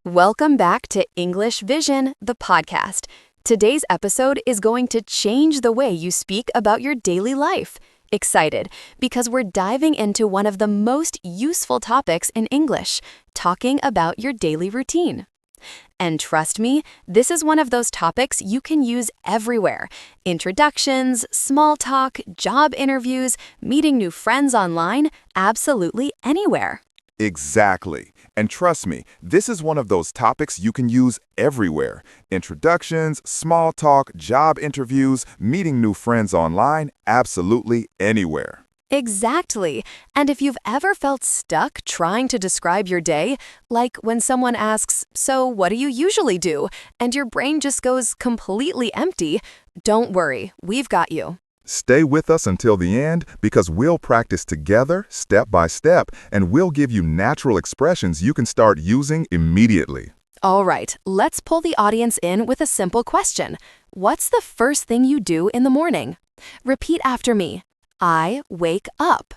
Welcome back to English Vision, the podcast. Today's episode is going to change the way you speak about your daily life. Excited, because we're diving into one of the most useful topics in English, talking about your daily routine. And trust me, this is one of those topics you can use everywhere. Introductions, small talk, job interviews, meeting new friends online, absolutely anywhere. Exactly. And trust me, this is one of those topics you can use everywhere. Introductions, small talk, job interviews, meeting new friends online, absolutely anywhere. Exactly. And if you've ever felt stuck trying to describe your day, like when someone asks, "So what do you usually do?" and your brain just goes completely empty, don't worry, we've got you. Stay with us until the end because we'll practice together, step by step, and we'll give you natural expressions you can start using immediately. All right, let's pull the audience in with a simple question. What's the first thing you do in the morning? Repeat after me. I wake up.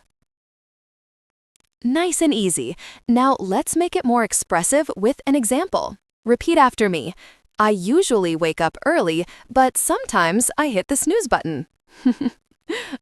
Nice and easy. Now let's make it more expressive with an example. Repeat after me. I usually wake up early, but sometimes I hit the snooze button.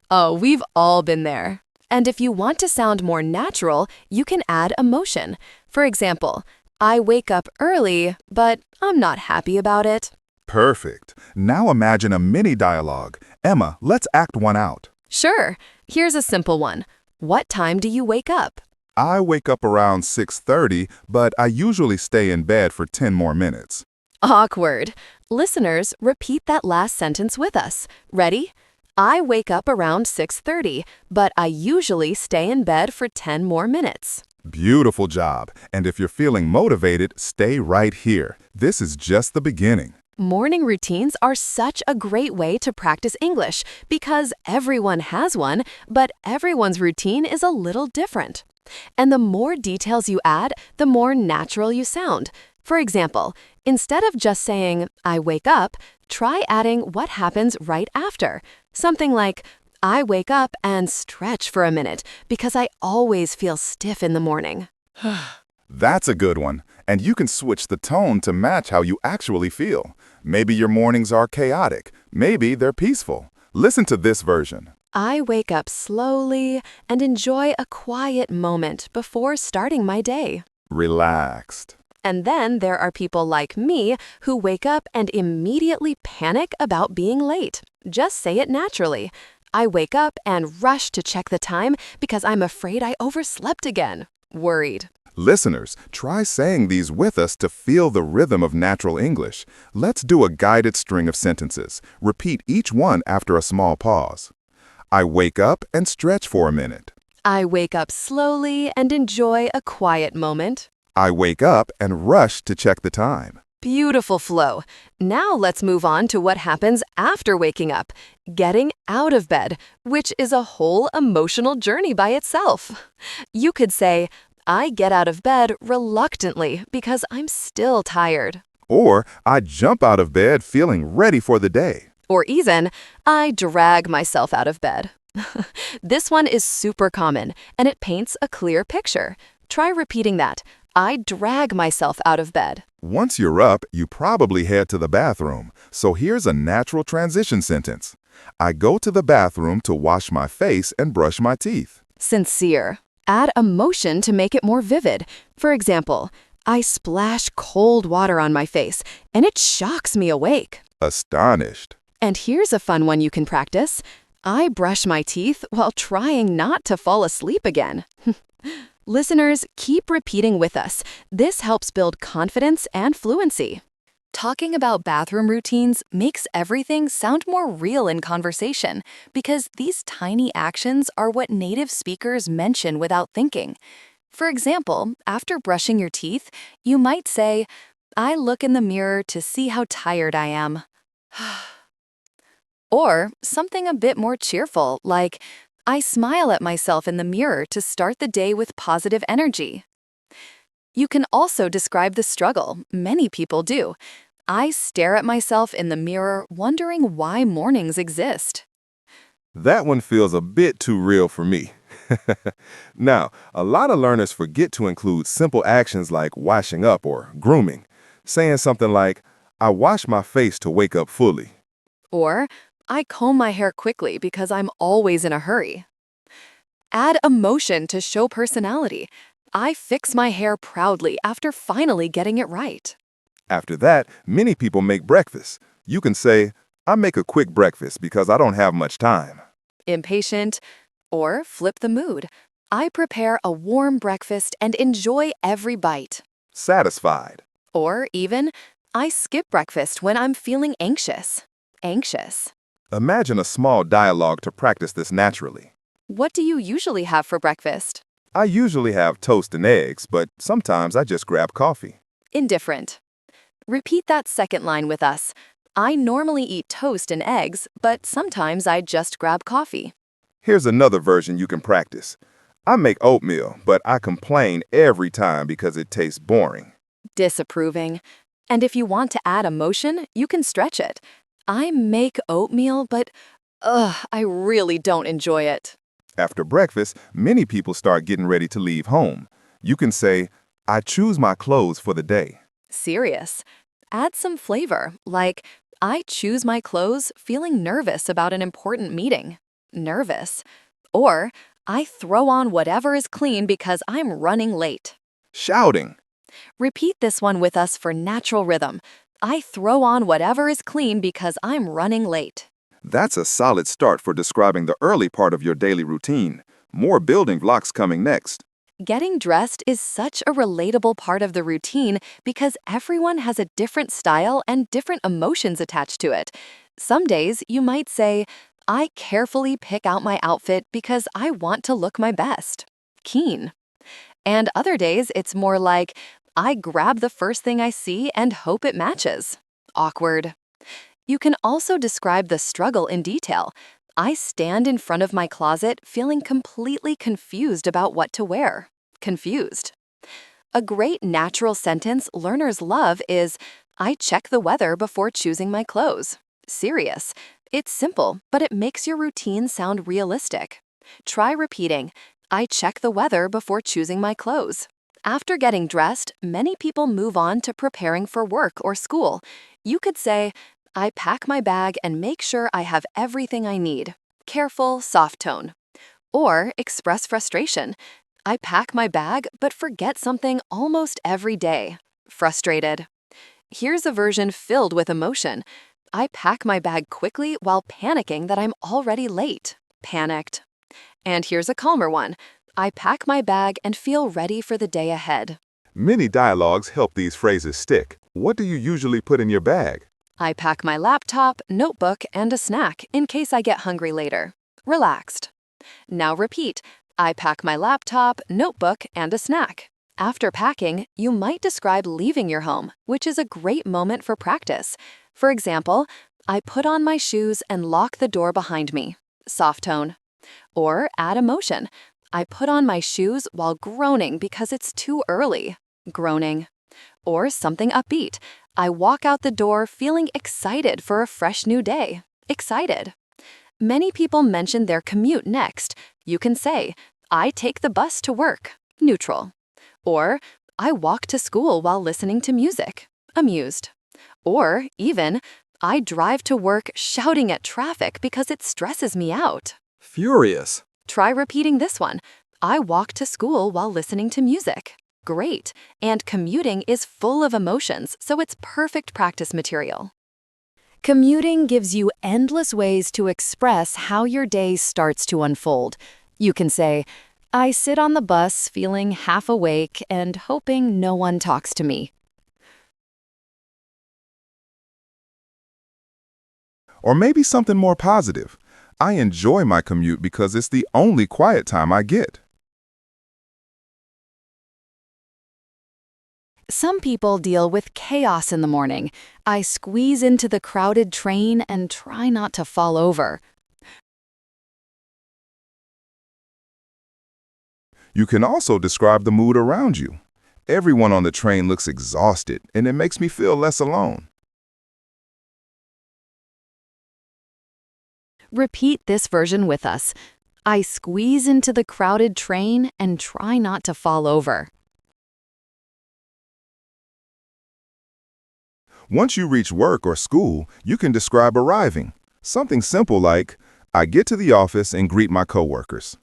Oh, we've all been there. And if you want to sound more natural, you can add emotion. For example, I wake up early, but I'm not happy about it. Perfect. Now imagine a mini dialogue. Emma, let's act one out. Sure. Here's a simple one. What time do you wake up? I wake up around 6:30, but I usually stay in bed for 10 more minutes. Awkward. Listeners, repeat that last sentence with us. Ready? I wake up around 6:30, but I usually stay in bed for 10 more minutes. Beautiful job. And if you're feeling motivated, stay right here. This is just the beginning. Morning routines are such a great way to practice English because everyone has one, but everyone's routine is a little different. And the more details you add, the more natural you sound. For example, instead of just saying, I wake up, try adding what happens right after. Something like, I wake up and stretch for a minute because I always feel stiff in the morning. That's a good one. And you can switch the tone to match how you actually feel. Maybe your mornings are chaotic. Maybe they're peaceful. Listen to this version. I wake up slowly and enjoy a quiet moment before starting my day. Relaxed. And then there are people like me who wake up and immediately panic about being late. Just say it naturally. I wake up and rush to check the time because I'm afraid I overslept again. Worried. Listeners, try saying these with us to feel the rhythm of natural English. Let's do a guided string of sentences. Repeat each one after a small pause. I wake up and stretch for a minute. I wake up slowly and enjoy a quiet moment. I wake up and rush to check the time. Beautiful flow. Now let's move on to what happens after waking up, getting out of bed, which is a whole emotional journey by itself. You could say, I get out of bed reluctantly because I'm still tired. Or I jump out of bed feeling ready for the day. Or even, I drag myself out of bed. This one is super common, and it paints a clear picture. Try repeating that. I drag myself out of bed. Once you're up, you probably head to the bathroom. So here's a natural transition sentence. I go to the bathroom to wash my face and brush my teeth. Sincere. Add emotion to make it more vivid. For example, I splash cold water on my face, and it shocks me awake. Astonished. And here's a fun one you can practice. I brush my teeth while trying not to fall asleep again. Listeners, keep repeating with us. This helps build confidence and fluency. Talking about bathroom routines makes everything sound more real in conversation because these tiny actions are what native speakers mention without thinking. For example, after brushing your teeth, you might say, I look in the mirror to see how tired I am. Or something a bit more cheerful, like, I smile at myself in the mirror to start the day with positive energy. You can also describe the struggle. Many people do. I stare at myself in the mirror, wondering why mornings exist. That one feels a bit too real for me. Now, a lot of learners forget to include simple actions like washing up or grooming, saying something like, I wash my face to wake up fully. Or, I comb my hair quickly because I'm always in a hurry. Add emotion to show personality. I fix my hair proudly after finally getting it right. After that, many people make breakfast. You can say, I make a quick breakfast because I don't have much time. Impatient, or flip the mood. I prepare a warm breakfast and enjoy every bite. Satisfied. Or even, I skip breakfast when I'm feeling anxious. Anxious. Imagine a small dialogue to practice this naturally. What do you usually have for breakfast? I usually have toast and eggs, but sometimes I just grab coffee. Indifferent. Repeat that second line with us. I normally eat toast and eggs, but sometimes I just grab coffee. Here's another version you can practice. I make oatmeal, but I complain every time because it tastes boring. Disapproving. And if you want to add emotion, you can stretch it. I make oatmeal, but I really don't enjoy it. After breakfast, many people start getting ready to leave home. You can say, I choose my clothes for the day. Serious. Add some flavor, like, I choose my clothes feeling nervous about an important meeting. Nervous. Or, I throw on whatever is clean because I'm running late. Shouting. Repeat this one with us for natural rhythm. I throw on whatever is clean because I'm running late. That's a solid start for describing the early part of your daily routine. More building blocks coming next. Getting dressed is such a relatable part of the routine because everyone has a different style and different emotions attached to it. Some days you might say, I carefully pick out my outfit because I want to look my best. Keen. And other days it's more like, I grab the first thing I see and hope it matches. Awkward. You can also describe the struggle in detail. I stand in front of my closet feeling completely confused about what to wear. Confused. A great natural sentence learners love is, I check the weather before choosing my clothes. Serious. It's simple, but it makes your routine sound realistic. Try repeating, I check the weather before choosing my clothes. After getting dressed, many people move on to preparing for work or school. You could say, I pack my bag and make sure I have everything I need. Careful, soft tone. Or express frustration. I pack my bag but forget something almost every day. Frustrated. Here's a version filled with emotion. I pack my bag quickly while panicking that I'm already late. Panicked. And here's a calmer one. I pack my bag and feel ready for the day ahead. Many dialogues help these phrases stick. What do you usually put in your bag? I pack my laptop, notebook, and a snack in case I get hungry later. Relaxed. Now repeat. I pack my laptop, notebook, and a snack. After packing, you might describe leaving your home, which is a great moment for practice. For example, I put on my shoes and lock the door behind me. Soft tone. Or add emotion. I put on my shoes while groaning because it's too early. Groaning. Or something upbeat. I walk out the door feeling excited for a fresh new day. Excited. Many people mention their commute next. You can say, I take the bus to work. Neutral. Or, I walk to school while listening to music. Amused. Or, even, I drive to work shouting at traffic because it stresses me out. Furious. Try repeating this one. I walk to school while listening to music. Great. And commuting is full of emotions, so it's perfect practice material. Commuting gives you endless ways to express how your day starts to unfold. You can say, I sit on the bus feeling half awake and hoping no one talks to me. Or maybe something more positive. I enjoy my commute because it's the only quiet time I get. Some people deal with chaos in the morning. I squeeze into the crowded train and try not to fall over. You can also describe the mood around you. Everyone on the train looks exhausted, and it makes me feel less alone. Repeat this version with us. I squeeze into the crowded train and try not to fall over. Once you reach work or school, you can describe arriving. Something simple like, I get to the office and greet my coworkers.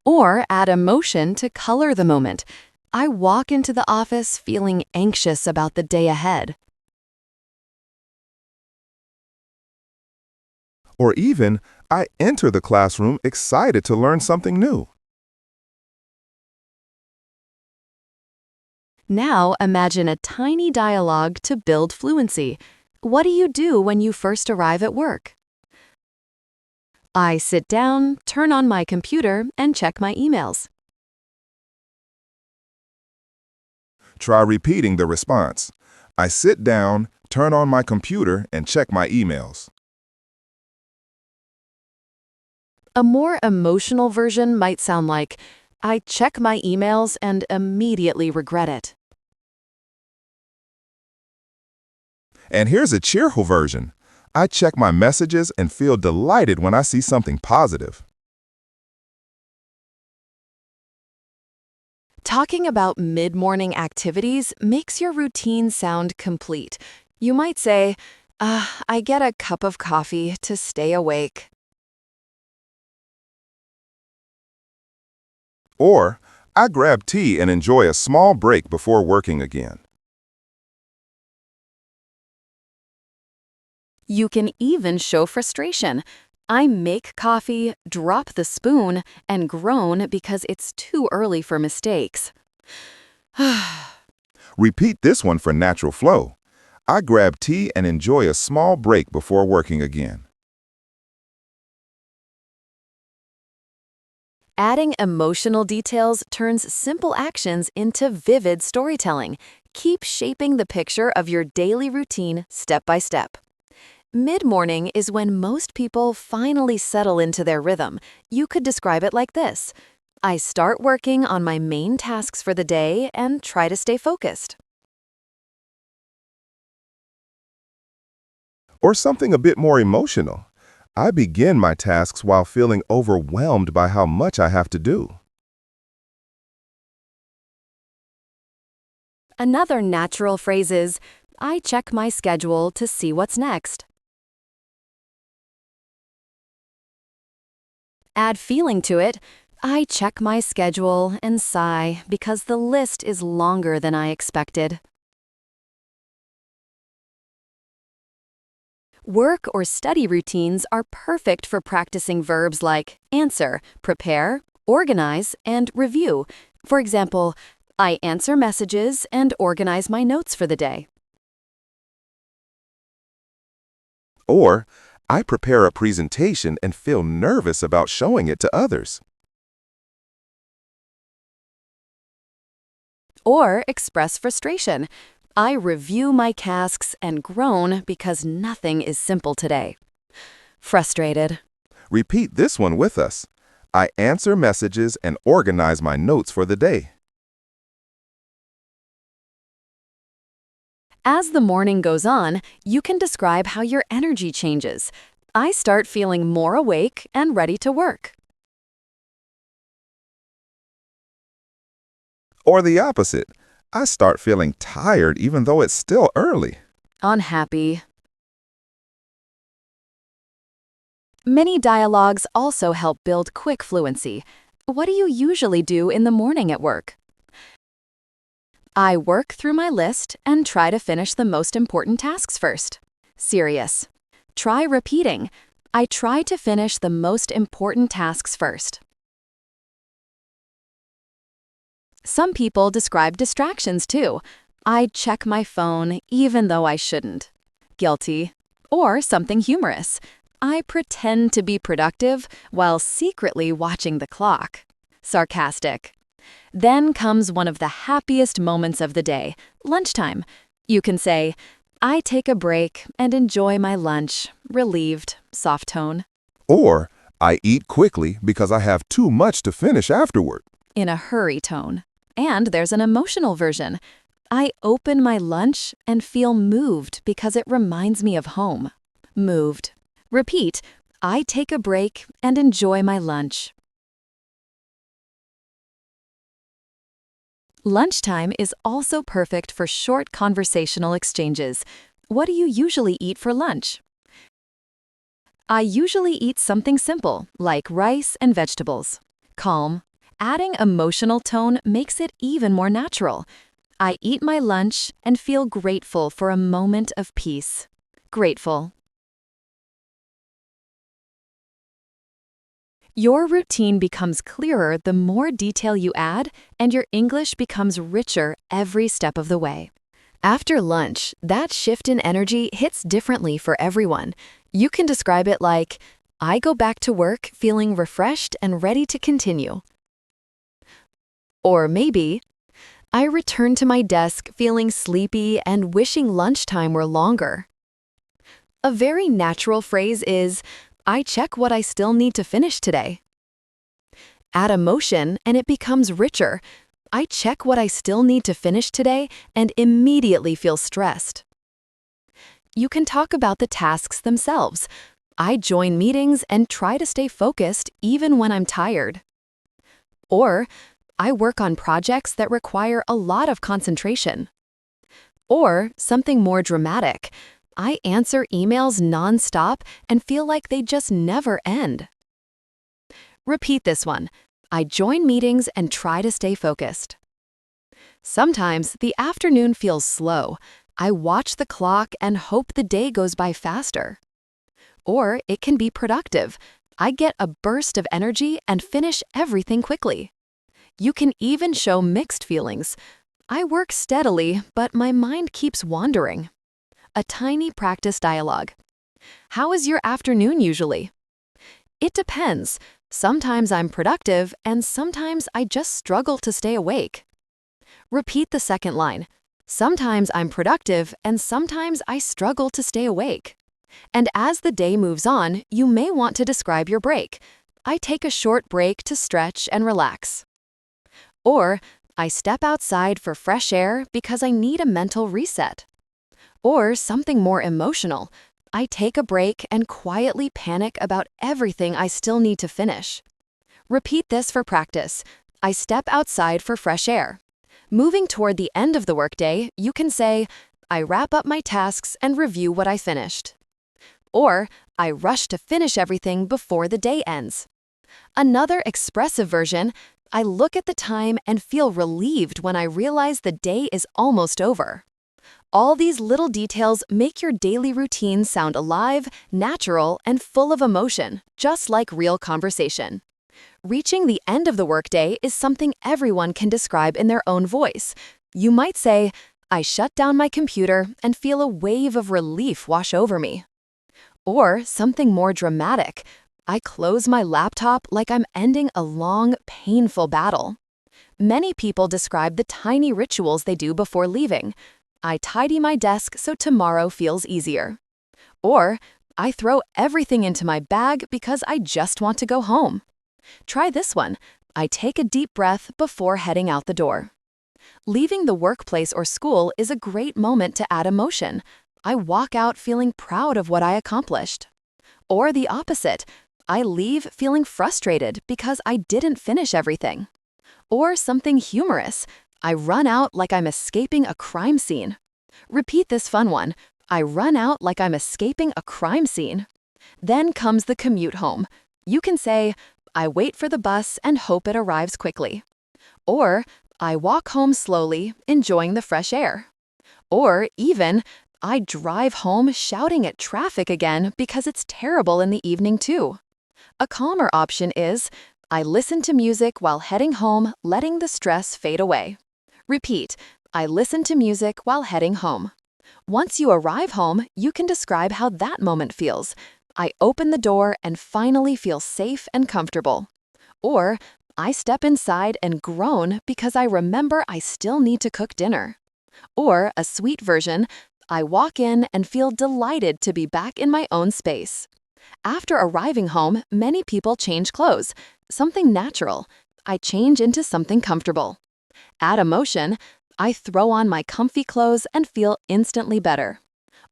Or add emotion to color the moment. I walk into the office feeling anxious about the day ahead. Or even, I enter the classroom excited to learn something new. Now imagine a tiny dialogue to build fluency. What do you do when you first arrive at work? I sit down, turn on my computer, and check my emails. Try repeating the response. I sit down, turn on my computer, and check my emails. A more emotional version might sound like, I check my emails and immediately regret it. And here's a cheerful version. I check my messages and feel delighted when I see something positive. Talking about mid-morning activities makes your routine sound complete. You might say, I get a cup of coffee to stay awake. Or, I grab tea and enjoy a small break before working again. You can even show frustration. I make coffee, drop the spoon, and groan because it's too early for mistakes. Repeat this one for natural flow. I grab tea and enjoy a small break before working again. Adding emotional details turns simple actions into vivid storytelling. Keep shaping the picture of your daily routine step by step. Mid-morning is when most people finally settle into their rhythm. You could describe it like this. I start working on my main tasks for the day and try to stay focused. Or something a bit more emotional. I begin my tasks while feeling overwhelmed by how much I have to do. Another natural phrase is, I check my schedule to see what's next. Add feeling to it. I check my schedule and sigh because the list is longer than I expected. Work or study routines are perfect for practicing verbs like answer, prepare, organize, and review. For example, I answer messages and organize my notes for the day. Or, I prepare a presentation and feel nervous about showing it to others. Or express frustration. I review my tasks and groan because nothing is simple today. Frustrated. Repeat this one with us. I answer messages and organize my notes for the day. As the morning goes on, you can describe how your energy changes. I start feeling more awake and ready to work. Or the opposite. I start feeling tired even though it's still early. Unhappy. Many dialogues also help build quick fluency. What do you usually do in the morning at work? I work through my list and try to finish the most important tasks first. Serious. Try repeating. I try to finish the most important tasks first. Some people describe distractions too. I check my phone even though I shouldn't. Guilty. Or something humorous. I pretend to be productive while secretly watching the clock. Sarcastic. Then comes one of the happiest moments of the day, lunchtime. You can say, I take a break and enjoy my lunch, relieved, soft tone. Or, I eat quickly because I have too much to finish afterward. In a hurry tone. And there's an emotional version. I open my lunch and feel moved because it reminds me of home. Moved. Repeat, I take a break and enjoy my lunch. Lunchtime is also perfect for short conversational exchanges. What do you usually eat for lunch? I usually eat something simple, like rice and vegetables. Calm. Adding emotional tone makes it even more natural. I eat my lunch and feel grateful for a moment of peace. Grateful. Your routine becomes clearer the more detail you add, and your English becomes richer every step of the way. After lunch, that shift in energy hits differently for everyone. You can describe it like, I go back to work feeling refreshed and ready to continue. Or maybe, I return to my desk feeling sleepy and wishing lunchtime were longer. A very natural phrase is, I check what I still need to finish today. Add emotion and it becomes richer. I check what I still need to finish today and immediately feel stressed. You can talk about the tasks themselves. I join meetings and try to stay focused even when I'm tired. Or, I work on projects that require a lot of concentration. Or, something more dramatic, I answer emails nonstop and feel like they just never end. Repeat this one. I join meetings and try to stay focused. Sometimes the afternoon feels slow. I watch the clock and hope the day goes by faster. Or it can be productive. I get a burst of energy and finish everything quickly. You can even show mixed feelings. I work steadily, but my mind keeps wandering. A tiny practice dialogue. How is your afternoon usually? It depends. Sometimes I'm productive, and sometimes I just struggle to stay awake. Repeat the second line. Sometimes I'm productive, and sometimes I struggle to stay awake. And as the day moves on, you may want to describe your break. I take a short break to stretch and relax. Or, I step outside for fresh air because I need a mental reset. Or something more emotional. I take a break and quietly panic about everything I still need to finish. Repeat this for practice. I step outside for fresh air. Moving toward the end of the workday, you can say, I wrap up my tasks and review what I finished. Or, I rush to finish everything before the day ends. Another expressive version, I look at the time and feel relieved when I realize the day is almost over. All these little details make your daily routine sound alive, natural, and full of emotion, just like real conversation. Reaching the end of the workday is something everyone can describe in their own voice. You might say, I shut down my computer and feel a wave of relief wash over me. Or something more dramatic, I close my laptop like I'm ending a long, painful battle. Many people describe the tiny rituals they do before leaving. I tidy my desk so tomorrow feels easier. Or, I throw everything into my bag because I just want to go home. Try this one. I take a deep breath before heading out the door. Leaving the workplace or school is a great moment to add emotion. I walk out feeling proud of what I accomplished. Or the opposite. I leave feeling frustrated because I didn't finish everything. Or something humorous. I run out like I'm escaping a crime scene. Repeat this fun one. I run out like I'm escaping a crime scene. Then comes the commute home. You can say, I wait for the bus and hope it arrives quickly. Or, I walk home slowly, enjoying the fresh air. Or even, I drive home shouting at traffic again because it's terrible in the evening too. A calmer option is, I listen to music while heading home, letting the stress fade away. Repeat, I listen to music while heading home. Once you arrive home, you can describe how that moment feels. I open the door and finally feel safe and comfortable. Or, I step inside and groan because I remember I still need to cook dinner. Or, a sweet version, I walk in and feel delighted to be back in my own space. After arriving home, many people change clothes. Something natural. I change into something comfortable. Add emotion. I throw on my comfy clothes and feel instantly better.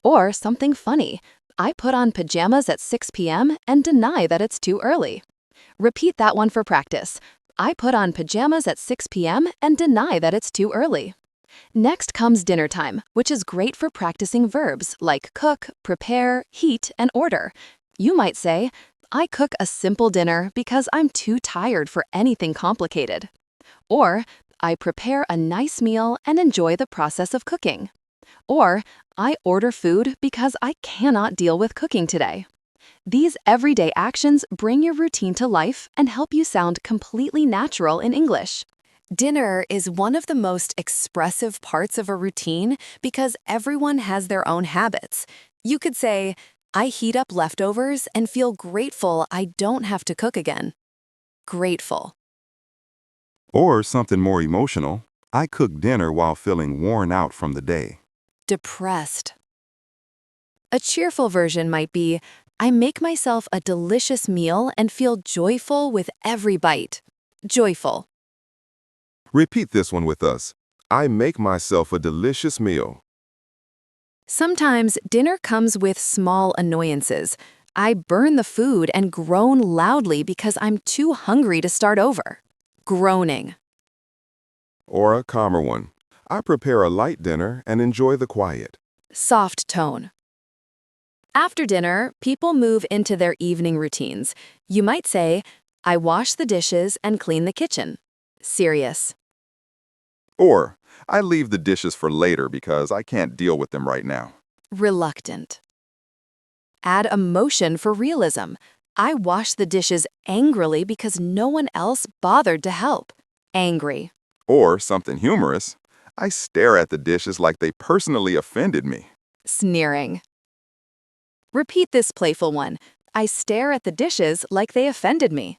Or something funny. I put on pajamas at 6 p.m. and deny that it's too early. Repeat that one for practice. I put on pajamas at 6 p.m. and deny that it's too early. Next comes dinner time, which is great for practicing verbs like cook, prepare, heat, and order. You might say, I cook a simple dinner because I'm too tired for anything complicated. Or, I prepare a nice meal and enjoy the process of cooking. Or, I order food because I cannot deal with cooking today. These everyday actions bring your routine to life and help you sound completely natural in English. Dinner is one of the most expressive parts of a routine because everyone has their own habits. You could say, I heat up leftovers and feel grateful I don't have to cook again. Grateful. Or something more emotional, I cook dinner while feeling worn out from the day. Depressed. A cheerful version might be, I make myself a delicious meal and feel joyful with every bite. Joyful. Repeat this one with us. I make myself a delicious meal. Sometimes dinner comes with small annoyances. I burn the food and groan loudly because I'm too hungry to start over. Groaning. Or a calmer one. I prepare a light dinner and enjoy the quiet. Soft tone. After dinner, people move into their evening routines. You might say, I wash the dishes and clean the kitchen. Serious. Or, I leave the dishes for later because I can't deal with them right now. Reluctant. Add emotion for realism. I wash the dishes angrily because no one else bothered to help. Angry. Or something humorous. I stare at the dishes like they personally offended me. Sneering. Repeat this playful one. I stare at the dishes like they offended me.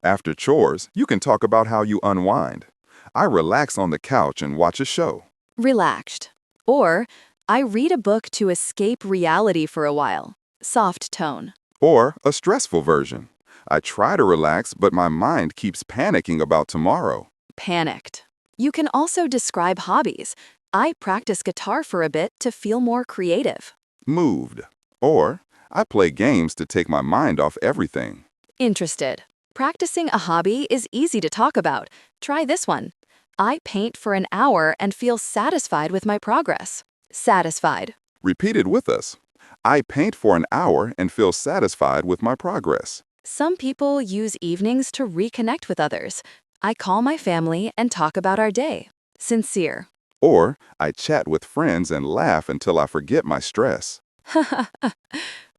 After chores, you can talk about how you unwind. I relax on the couch and watch a show. Relaxed. Or, I read a book to escape reality for a while. Soft tone. Or a stressful version. I try to relax, but my mind keeps panicking about tomorrow. Panicked. You can also describe hobbies. I practice guitar for a bit to feel more creative. Moved. Or, I play games to take my mind off everything. Interested. Practicing a hobby is easy to talk about. Try this one. I paint for an hour and feel satisfied with my progress. Satisfied. Repeat it with us. I paint for an hour and feel satisfied with my progress. Some people use evenings to reconnect with others. I call my family and talk about our day. Sincere. Or, I chat with friends and laugh until I forget my stress.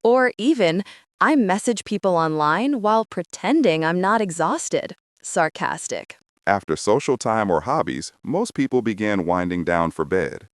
Or even, I message people online while pretending I'm not exhausted. Sarcastic. After social time or hobbies, most people begin winding down for bed.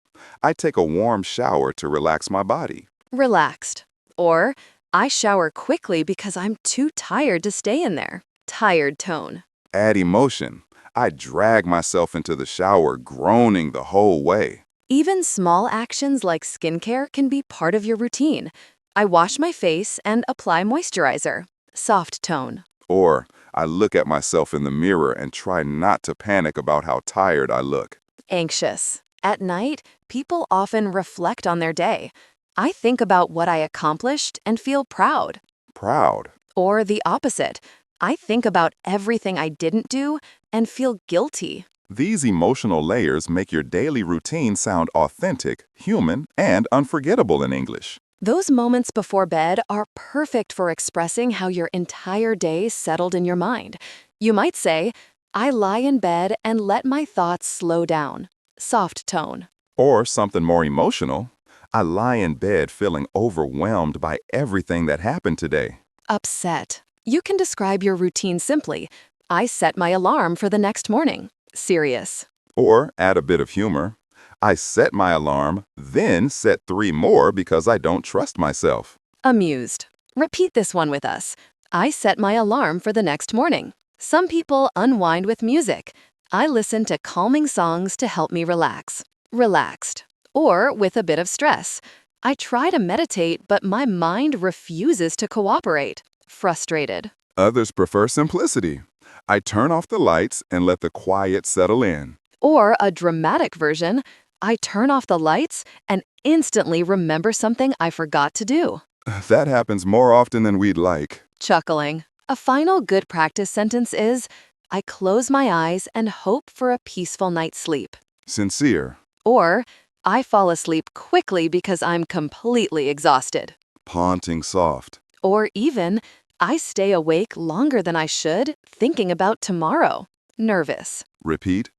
I take a warm shower to relax my body. Relaxed. Or, I shower quickly because I'm too tired to stay in there. Tired tone. Add emotion. I drag myself into the shower, groaning the whole way. Even small actions like skincare can be part of your routine. I wash my face and apply moisturizer. Soft tone. Or, I look at myself in the mirror and try not to panic about how tired I look. Anxious. At night, people often reflect on their day. I think about what I accomplished and feel proud. Proud. Or the opposite. I think about everything I didn't do and feel guilty. These emotional layers make your daily routine sound authentic, human, and unforgettable in English. Those moments before bed are perfect for expressing how your entire day settled in your mind. You might say, I lie in bed and let my thoughts slow down. Soft tone. Or something more emotional. I lie in bed feeling overwhelmed by everything that happened today. Upset. You can describe your routine simply. I set my alarm for the next morning. Serious. Or add a bit of humor. I set my alarm, then set 3 more because I don't trust myself. Amused. Repeat this one with us. I set my alarm for the next morning. Some people unwind with music. I listen to calming songs to help me relax. Relaxed. Or with a bit of stress. I try to meditate, but my mind refuses to cooperate. Frustrated. Others prefer simplicity. I turn off the lights and let the quiet settle in. Or a dramatic version. I turn off the lights and instantly remember something I forgot to do. That happens more often than we'd like. Chuckling. A final good practice sentence is, I close my eyes and hope for a peaceful night's sleep. Sincere. Or, I fall asleep quickly because I'm completely exhausted. Haunting soft. Or even, I stay awake longer than I should, thinking about tomorrow. Nervous. Repeat.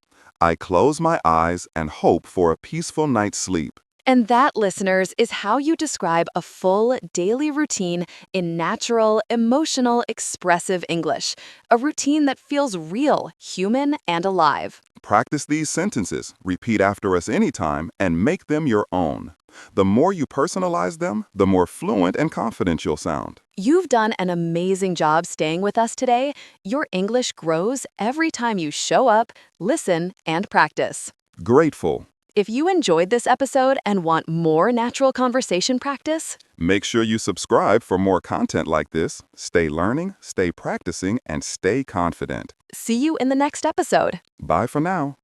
I close my eyes and hope for a peaceful night's sleep. And that, listeners, is how you describe a full daily routine in natural, emotional, expressive English. A routine that feels real, human, and alive. Practice these sentences, repeat after us anytime, and make them your own. The more you personalize them, the more fluent and confident you'll sound. You've done an amazing job staying with us today. Your English grows every time you show up, listen, and practice. Grateful. If you enjoyed this episode and want more natural conversation practice, Make sure you subscribe for more content like this. Stay learning, stay practicing, and stay confident. see you in the next episode. Bye for now.